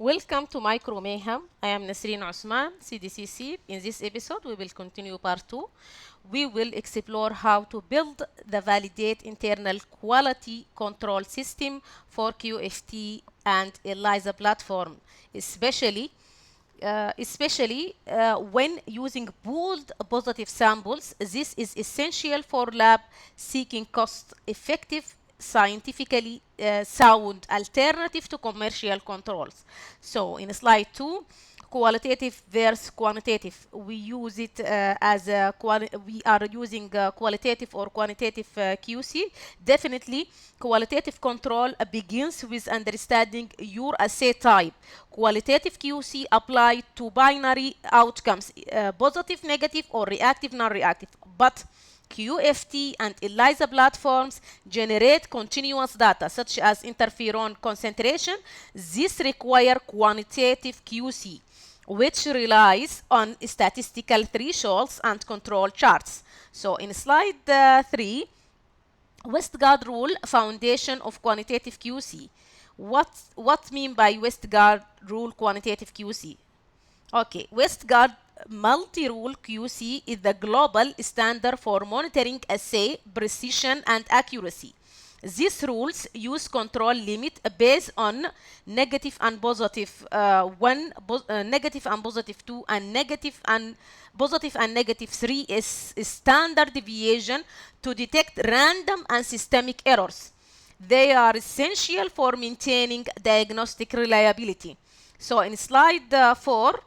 Welcome to Micro Mayhem. I am Nasreen Osman, CDCC. In this episode, we will continue part 2. We will explore how to build the validate internal quality control system for QFT and ELISA platform, especially when using pooled positive samples. This is essential for lab seeking cost-effective, scientifically sound alternative to commercial controls. So in slide 2, qualitative versus quantitative. We use it as a we are using qualitative or quantitative QC. Definitely, qualitative control begins with understanding your assay type. Qualitative QC apply to binary outcomes, positive, negative, or reactive, non-reactive. But QFT and ELISA platforms generate continuous data such as interferon concentration. This requires quantitative QC, which relies on statistical thresholds and control charts. So in slide 3, Westgard rule, foundation of quantitative QC. What mean by Westgard rule quantitative QC? Okay, Westgard multi-rule QC is the global standard for monitoring assay precision and accuracy. These rules use control limit based on negative and positive 1, negative and positive 2, and negative and positive and negative 3 is standard deviation to detect random and systemic errors. They are essential for maintaining diagnostic reliability. So in slide 4,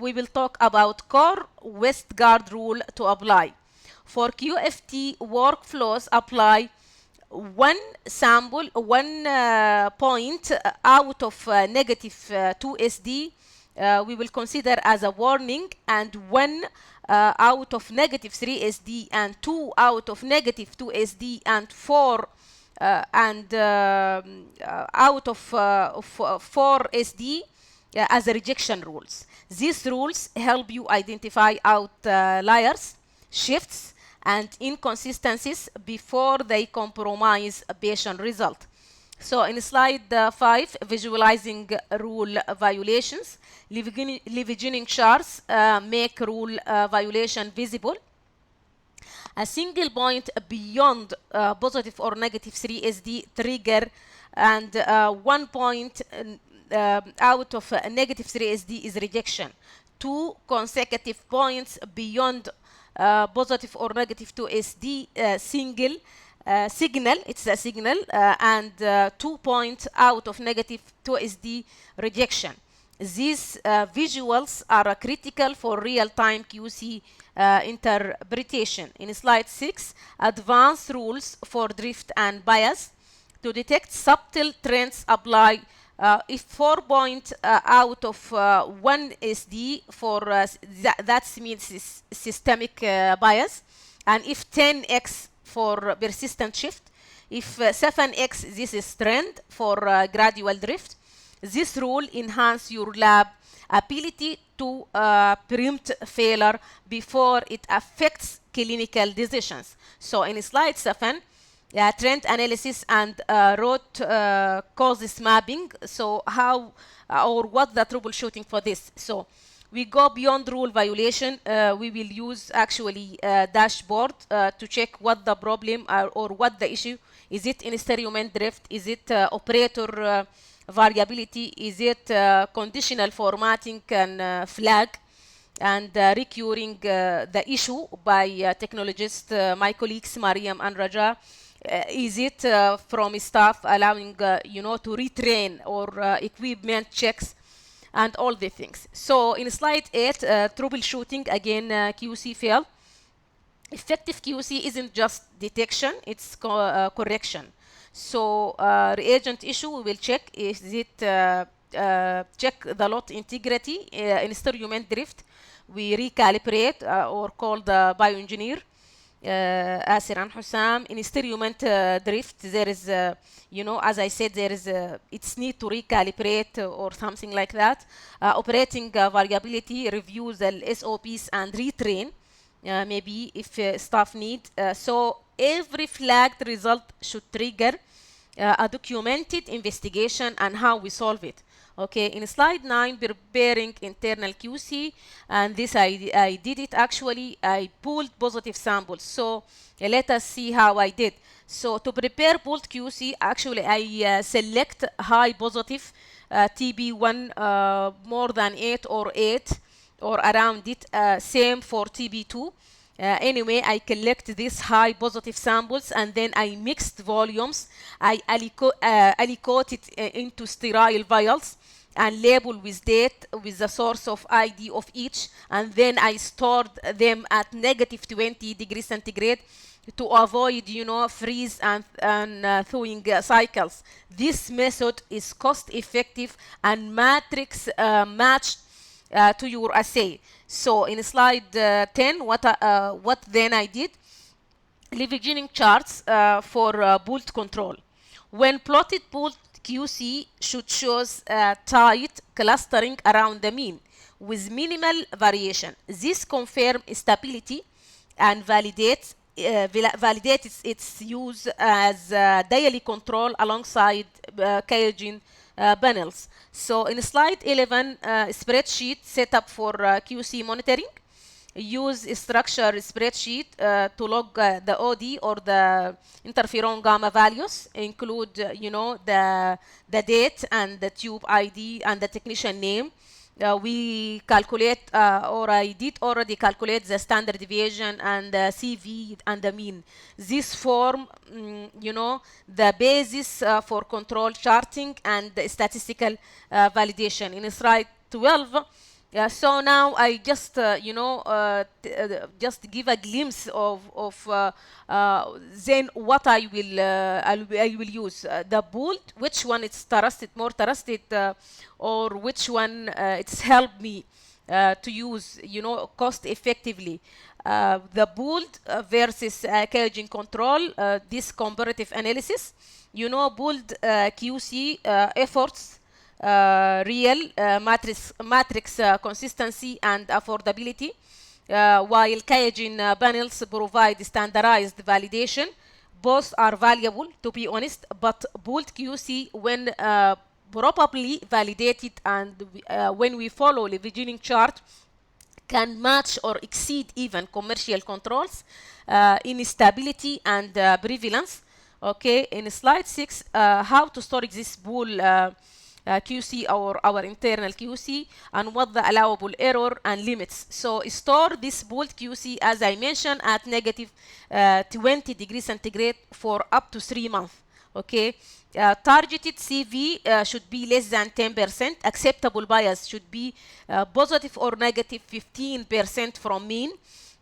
we will talk about core Westgard rule to apply. For QFT workflows, apply one sample, 1 point out of negative 2 SD. We will consider as a warning, and 1 out of negative 3 SD, and 2 out of negative 2 SD, and 4 out of 4 SD as a rejection rules. These rules help you identify outliers, shifts, and inconsistencies before they compromise a patient result. So in slide 5, visualizing rule violations, leveraging charts make rule violation visible. A single point beyond positive or negative 3 SD trigger, and 1 point out of negative 3 SD is rejection. 2 consecutive points beyond positive or negative 2 SD signal, it's a signal, and 2 points out of negative 2 SD rejection. These visuals are critical for real-time QC interpretation. In slide 6, advanced rules for drift and bias. To detect subtle trends, apply if 4 point out of 1 SD for that means systemic bias, and if 10x for persistent shift, if 7x this is trend for gradual drift. This rule enhances your lab ability to preempt failure before it affects clinical decisions. So in slide 7, trend analysis and root causes mapping. So how or what the troubleshooting for this? So we go beyond rule violation. We will use actually dashboard to check what the problem or what the issue. Is it instrument drift? Is it operator variability? Is it conditional formatting and flag? And recurring the issue by technologists, my colleagues Mariam and Raja. Is it from staff allowing to retrain or equipment checks and all the things? So in slide 8, troubleshooting, again QC fail. Effective QC isn't just detection, it's correction. So reagent issue, we will check, is it check the lot integrity, instrument drift, we recalibrate or call the bioengineer. Asir and Hussam, in instrument drift, there is, as I said, there is it's need to recalibrate or something like that. Operating variability, reviews the SOPs and retrain, maybe if staff need. So every flagged result should trigger a documented investigation and how we solve it. Okay, in slide 9, preparing internal QC, and this I did it actually. I pulled positive samples. So let us see how I did. So to prepare pulled QC, actually I select high positive TB1 more than 8 or 8 or around it. Same for TB2. Anyway, I collect these high positive samples and then I mixed volumes. I aliquot it into sterile vials and label with date with the source of ID of each, and then I stored them at negative 20 degrees centigrade to avoid, freeze and thawing cycles. This method is cost effective and matrix matched to your assay. So in slide 10, what then I did, leveraging charts for bolt control. When plotted, bolt QC should show tight clustering around the mean with minimal variation. This confirms stability and validates its use as daily control alongside QIAGEN panels. So in slide 11, spreadsheet set up for QC monitoring. Use a structure spreadsheet to log the OD or the interferon gamma values. Include, the date and the tube ID and the technician name. We calculate, or I did already calculate the standard deviation and the CV and the mean. This form, the basis for control charting and the statistical validation. In slide 12, so now I just, just give a glimpse of then what I will use. The bolt, which one it's more trusted, or which one it's helped me to use, cost effectively. The bolt versus QIAGEN control, this comparative analysis, bolt QC efforts real matrix consistency and affordability, while QIAGEN panels provide standardized validation. Both are valuable, to be honest, but bolt QC, when properly validated and when we follow the leveraging chart, can match or exceed even commercial controls in stability and prevalence. Okay, in slide 6, how to store this bool QC or our internal QC and what the allowable error and limits. So store this bolt QC, as I mentioned, at negative 20 degrees centigrade for up to 3 months. Okay, targeted CV should be less than 10%. Acceptable bias should be positive or negative 15% from mean.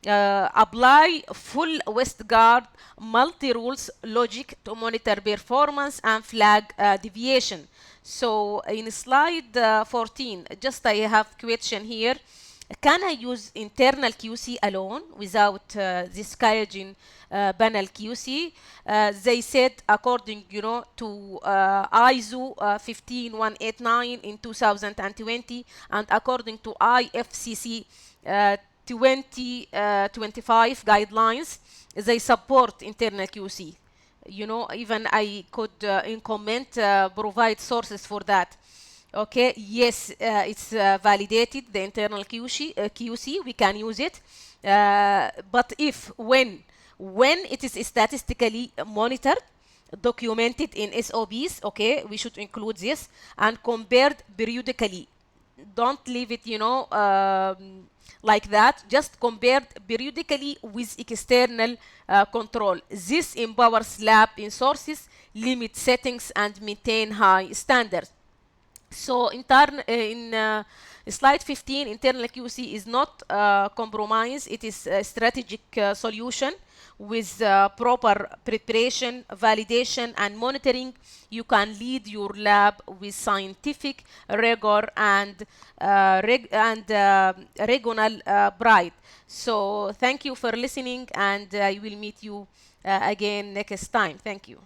Apply full Westgard multi-rules logic to monitor performance and flag deviation. So in slide 14, just I have question here. Can I use internal QC alone without this QIAGEN panel QC? They said, according to ISO 15189 in 2020, and according to IFCC 2025 guidelines, they support internal QC. Even I could in comment provide sources for that. Okay, yes, it's validated, the internal QC, we can use it. But when it is statistically monitored, documented in SOPs, okay, we should include this, and compared periodically. Don't leave it, like that. Just compared periodically with external control. This empowers lab in sources, limit settings, and maintain high standards. So in slide 15, internal QC is not compromise. It is a strategic solution with proper preparation, validation, and monitoring. You can lead your lab with scientific rigor and regional pride. So thank you for listening, and I will meet you again next time. Thank you.